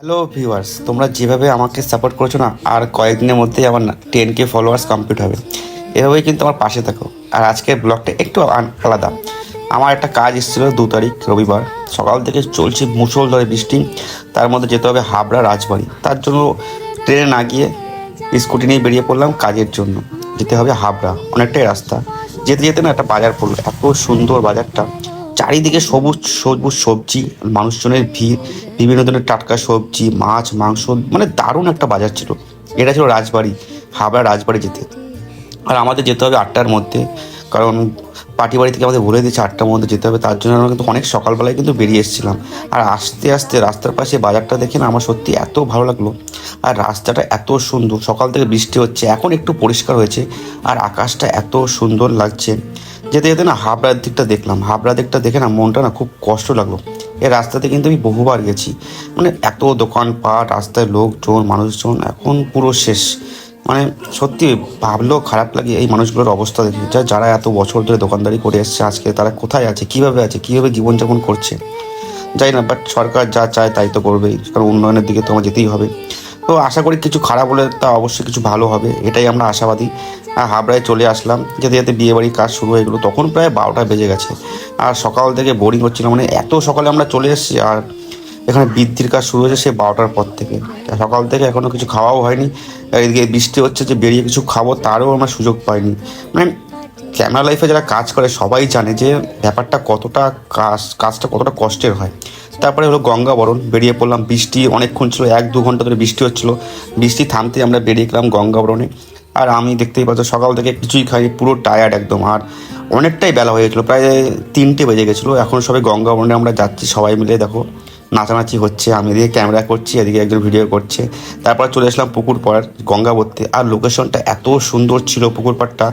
Hello viewers, তোমরা যেভাবে আমাকে সাপোর্ট করছো না, আর কয়েকদিনের মধ্যেই আমার 10K ফলোয়ার্স কমপ্লিট হবে। এভাবেই কিন্তু আমার পাশে থাকো। আর আজকের ব্লগটা একটু আলাদা। আমার একটা কাজ এসেছিলো 2 তারিখ রবিবার, সকাল থেকে চলছে মুষলধারে বৃষ্টি। তার মধ্যে যেতে হবে হাবড়া রাজবাড়ি। তার জন্য ট্রেনে না গিয়ে স্কুটি নিয়ে বেরিয়ে পড়লাম কাজের জন্য। যেতে হবে হাবড়া, অনেকটাই রাস্তা। যেতে যেতে না একটা বাজার পড়লো, এত সুন্দর বাজারটা। চারিদিকে সবুজ সবুজ সবজি, মানুষজনের ভিড়, বিভিন্ন ধরনের টাটকা সবজি, মাছ, মাংস, মানে দারুণ একটা বাজার ছিল। এটা ছিল রাজবাড়ি, হাবড়া রাজবাড়ি যেতে। আর আমাদের যেতে হবে 8টার মধ্যে, কারণ পার্টি বাড়ি থেকে আমাদের বলে দিয়েছে 8টার মধ্যে যেতে হবে। তার জন্য আমরা কিন্তু অনেক সকালবেলায় কিন্তু বেরিয়ে এসেছিলাম। আর আস্তে আস্তে রাস্তার পাশে বাজারটা দেখে না আমার সত্যি এত ভালো লাগলো। আর রাস্তাটা এত সুন্দর, সকাল থেকে বৃষ্টি হচ্ছে, এখন একটু পরিষ্কার হয়েছে। আর আকাশটা এত সুন্দর লাগছে। যেতে যেতে না হাবড়ার দিকটা দেখলাম, হাবড়া দিকটা দেখে না মনটা না খুব কষ্ট লাগলো। এই রাস্তাতে কিন্তু আমি বহুবার গেছি, মানে এত দোকানপাট, রাস্তায় লোকজন, মানুষজন, এখন পুরো শেষ। মানে সত্যি ভাবলেও খারাপ লাগে এই মানুষগুলোর অবস্থা দেখে, যারা এত বছর ধরে দোকানদারি করে এসছে, আজকে তারা কোথায় আছে, কীভাবে জীবনযাপন করছে জানি না। বাট সরকার যা চায় তাই তো করবেই, কারণ উন্নয়নের দিকে তো আমার যেতেই হবে। তো আশা করি কিছু খারাপ হলে তা অবশ্যই কিছু ভালো হবে, এটাই আমরা আশাবাদী। আর হাবড়ায় চলে আসলাম, যেতে যেতে বিয়েবাড়ির কাজ শুরু হয়ে গেলো। তখন প্রায় 12টা বেজে গেছে। আর সকাল থেকে বোরিং হচ্ছিল, মানে এত সকালে আমরা চলে এসেছি। আর এখানে বৃদ্ধির কাজ শুরু হয়েছে সে 12টার পর থেকে। সকাল থেকে এখনও কিছু খাওয়াও হয়নি। এদিকে বৃষ্টি হচ্ছে, যে বেরিয়ে কিছু খাবো তারও আমরা সুযোগ পাইনি। মানে ক্যামেরা লাইফে যারা কাজ করে সবাই জানে যে ব্যাপারটা কতটা, কাজটা কতটা কষ্টের হয়। তারপরে হলো গঙ্গাবরণ, বেরিয়ে পড়লাম। বৃষ্টি অনেকক্ষণ ছিল, 1-2 ঘন্টা ধরে বৃষ্টি হচ্ছিলো। বৃষ্টি থামতে আমরা বেরিয়ে গেলাম গঙ্গাবরণে। আর আমি দেখতেই পাচ্ছ সকাল থেকে কিছুই খাইনি, পুরো টায়ার্ড একদম। আর অনেকটাই বেলা হয়ে গেছিলো, প্রায় 3টে বেজে গেছিলো। এখন সবাই গঙ্গাবরণে আমরা যাচ্ছি, সবাই মিলে দেখো নাচানাচি হচ্ছে, আমি এদিকে ক্যামেরা করছি, এদিকে একজন ভিডিও করছে। তারপর চলে আসলাম পুকুর পাড় গঙ্গাবতী। আর লোকেশনটা এত সুন্দর ছিল পুকুর পাড়টা,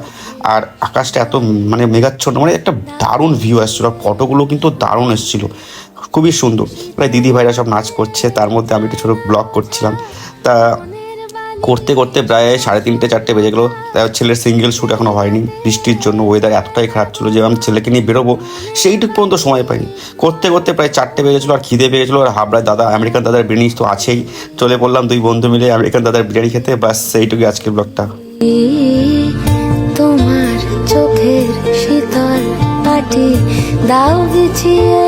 আর আকাশটা এত মানে মেঘাচ্ছন্ন, মানে একটা দারুণ ভিউ আসছিলো। ফটোগুলো কিন্তু দারুণ এসেছিলো, খুবই সুন্দর। প্রায় দিদি ভাইরা সব নাচ করছে, তার মধ্যে আমি একটু ছোটো ব্লগ করছিলাম। তা করতে করতে প্রায় 3:30-4টে বেজে গেলো। তাই ছেলের সিঙ্গেল শ্যুট এখনও হয়নি, বৃষ্টির জন্য। ওয়েদার এতটাই খারাপ ছিল যে আমি ছেলেকে নিয়ে বেরোবো সেইটুক পর্যন্ত সময় পাইনি। করতে করতে প্রায় 4টে বেজে গেছিলো। আর খিদে পেয়ে গেছিলো। আর হাবড়ায় দাদা আমেরিকান দাদার বিরিয়ানি তো আছেই, চলে পড়লাম 2 বন্ধু মিলে আমেরিকান দাদার বিরিয়ানি খেতে। বাস সেইটুকুই আজকের ব্লগটা। তোমার চোখের শীতল পাটি দাও বিছিয়ে।